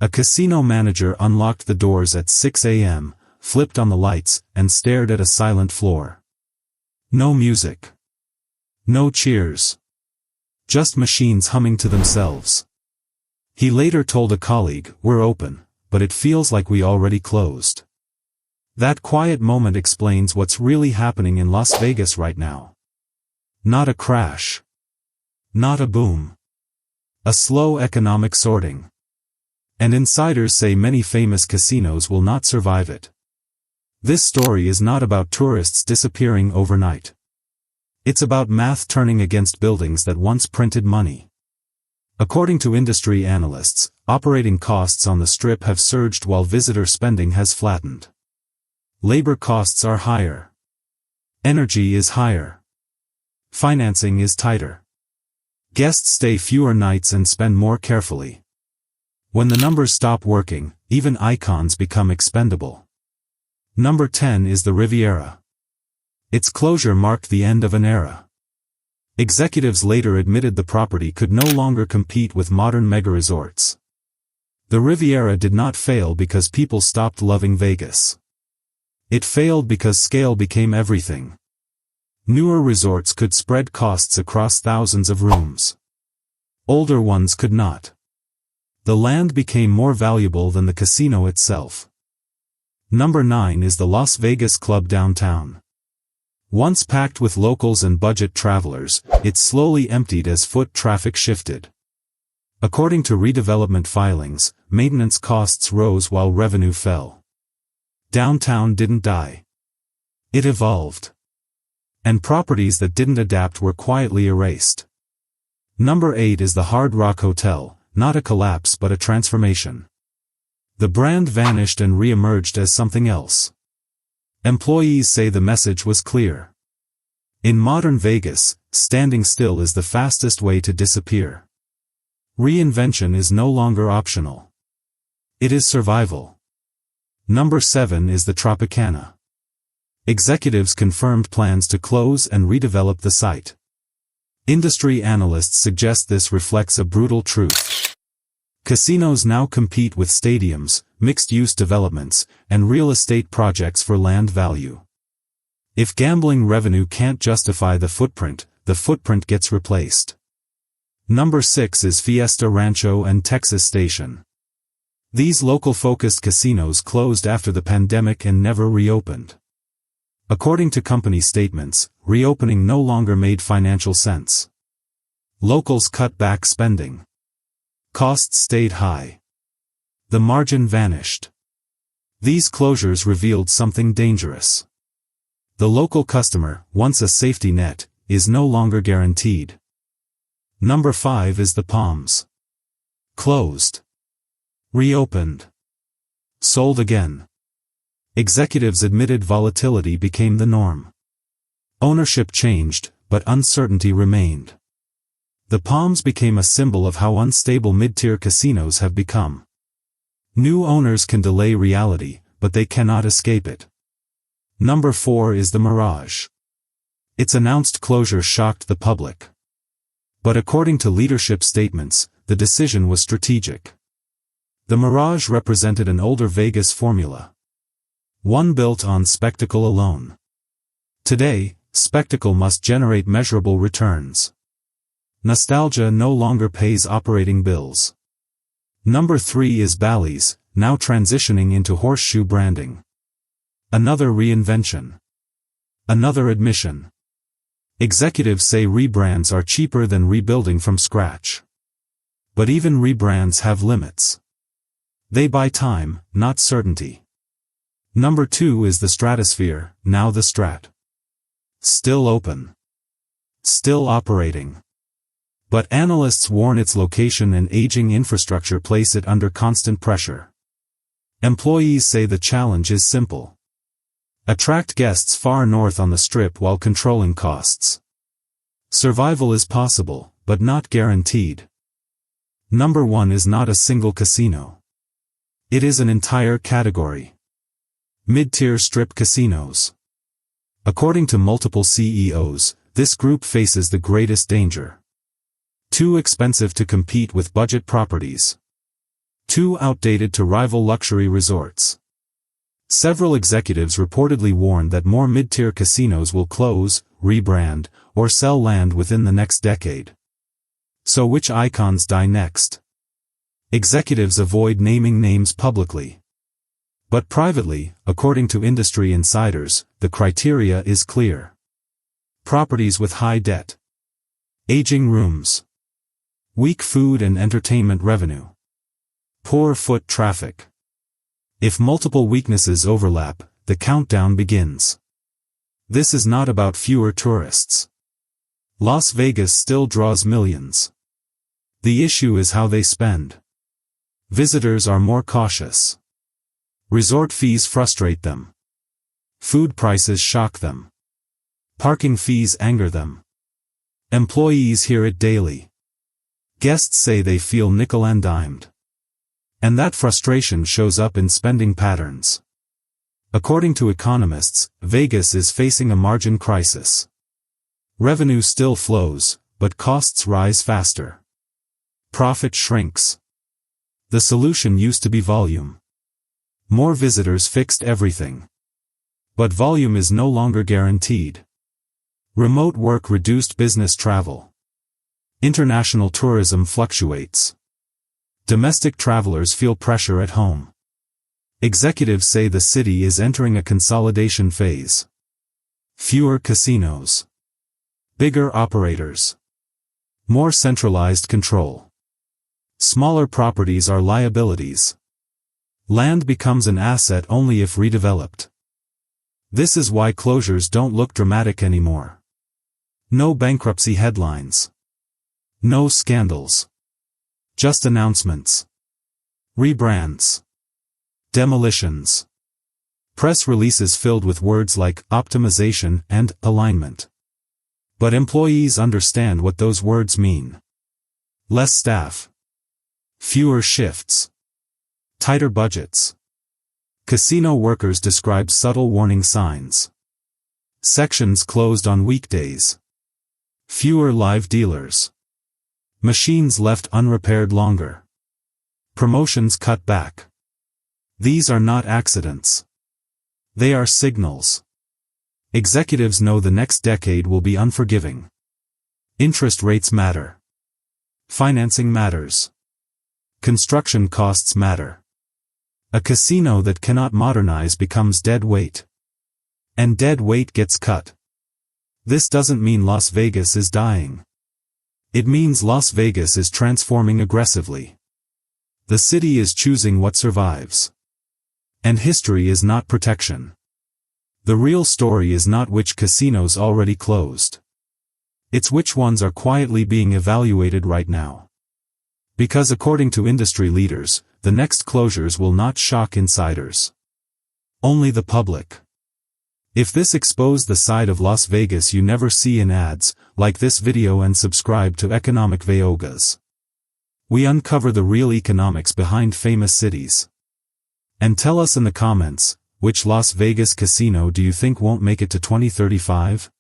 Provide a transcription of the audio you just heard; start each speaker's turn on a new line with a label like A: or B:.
A: A casino manager unlocked the doors at 6 a.m., flipped on the lights, and stared at a silent floor. No music. No cheers. Just machines humming to themselves. He later told a colleague, "We're open, but it feels like we already closed." That quiet moment explains what's really happening in Las Vegas right now. Not a crash. Not a boom. A slow economic sorting. And insiders say many famous casinos will not survive it. This story is not about tourists disappearing overnight. It's about math turning against buildings that once printed money. According to industry analysts, operating costs on the Strip have surged while visitor spending has flattened. Labor costs are higher. Energy is higher. Financing is tighter. Guests stay fewer nights and spend more carefully. When the numbers stop working, even icons become expendable. Number 10 is the Riviera. Its closure marked the end of an era. Executives later admitted the property could no longer compete with modern mega-resorts. The Riviera did not fail because people stopped loving Vegas. It failed because scale became everything. Newer resorts could spread costs across thousands of rooms. Older ones could not. The land became more valuable than the casino itself. Number 9 is the Las Vegas Club downtown. Once packed with locals and budget travelers, it slowly emptied as foot traffic shifted. According to redevelopment filings, maintenance costs rose while revenue fell. Downtown didn't die. It evolved. And properties that didn't adapt were quietly erased. Number 8 is the Hard Rock Hotel, not a collapse but a transformation. The brand vanished and re-emerged as something else. Employees say the message was clear. In modern Vegas, standing still is the fastest way to disappear. Reinvention is no longer optional. It is survival. Number 7 is the Tropicana. Executives confirmed plans to close and redevelop the site. Industry analysts suggest this reflects a brutal truth. Casinos now compete with stadiums, mixed-use developments, and real estate projects for land value. If gambling revenue can't justify the footprint gets replaced. Number 6 is Fiesta Rancho and Texas Station. These local-focused casinos closed after the pandemic and never reopened. According to company statements, reopening no longer made financial sense. Locals cut back spending. Costs stayed high. The margin vanished. These closures revealed something dangerous. The local customer, once a safety net, is no longer guaranteed. Number 5 is the Palms. Closed. Reopened. Sold again. Executives admitted volatility became the norm. Ownership changed, but uncertainty remained. The Palms became a symbol of how unstable mid-tier casinos have become. New owners can delay reality, but they cannot escape it. Number 4 is the Mirage. Its announced closure shocked the public. But according to leadership statements, the decision was strategic. The Mirage represented an older Vegas formula. One built on spectacle alone. Today, spectacle must generate measurable returns. Nostalgia no longer pays operating bills. Number 3 is Bally's, now transitioning into horseshoe branding. Another reinvention. Another admission. Executives say rebrands are cheaper than rebuilding from scratch. But even rebrands have limits. They buy time, not certainty. Number 2 is the Stratosphere, now the Strat. Still open. Still operating. But analysts warn its location and aging infrastructure place it under constant pressure. Employees say the challenge is simple. Attract guests far north on the Strip while controlling costs. Survival is possible, but not guaranteed. Number 1 is not a single casino. It is an entire category. Mid-tier Strip casinos. According to multiple CEOs, this group faces the greatest danger. Too expensive to compete with budget properties. Too outdated to rival luxury resorts. Several executives reportedly warned that more mid-tier casinos will close, rebrand, or sell land within the next decade. So which icons die next? Executives avoid naming names publicly. But privately, according to industry insiders, the criteria is clear. Properties with high debt. Aging rooms. Weak food and entertainment revenue. Poor foot traffic. If multiple weaknesses overlap, the countdown begins. This is not about fewer tourists. Las Vegas still draws millions. The issue is how they spend. Visitors are more cautious. Resort fees frustrate them. Food prices shock them. Parking fees anger them. Employees hear it daily. Guests say they feel nickel-and-dimed. And that frustration shows up in spending patterns. According to economists, Vegas is facing a margin crisis. Revenue still flows, but costs rise faster. Profit shrinks. The solution used to be volume. More visitors fixed everything. But volume is no longer guaranteed. Remote work reduced business travel. International tourism fluctuates. Domestic travelers feel pressure at home. Executives say the city is entering a consolidation phase. Fewer casinos. Bigger operators. More centralized control. Smaller properties are liabilities. Land becomes an asset only if redeveloped. This is why closures don't look dramatic anymore. No bankruptcy headlines. No scandals. Just announcements. Rebrands. Demolitions. Press releases filled with words like optimization and alignment. But employees understand what those words mean. Less staff. Fewer shifts. Tighter budgets. Casino workers describe subtle warning signs. Sections closed on weekdays. Fewer live dealers. Machines left unrepaired longer. Promotions cut back. These are not accidents. They are signals. Executives know the next decade will be unforgiving. Interest rates matter. Financing matters. Construction costs matter. A casino that cannot modernize becomes dead weight. And dead weight gets cut. This doesn't mean Las Vegas is dying. It means Las Vegas is transforming aggressively. The city is choosing what survives. And history is not protection. The real story is not which casinos already closed. It's which ones are quietly being evaluated right now. Because according to industry leaders, the next closures will not shock insiders. Only the public. If this exposed the side of Las Vegas you never see in ads, like this video and subscribe to Economic Veogas. We uncover the real economics behind famous cities. And tell us in the comments, which Las Vegas casino do you think won't make it to 2035?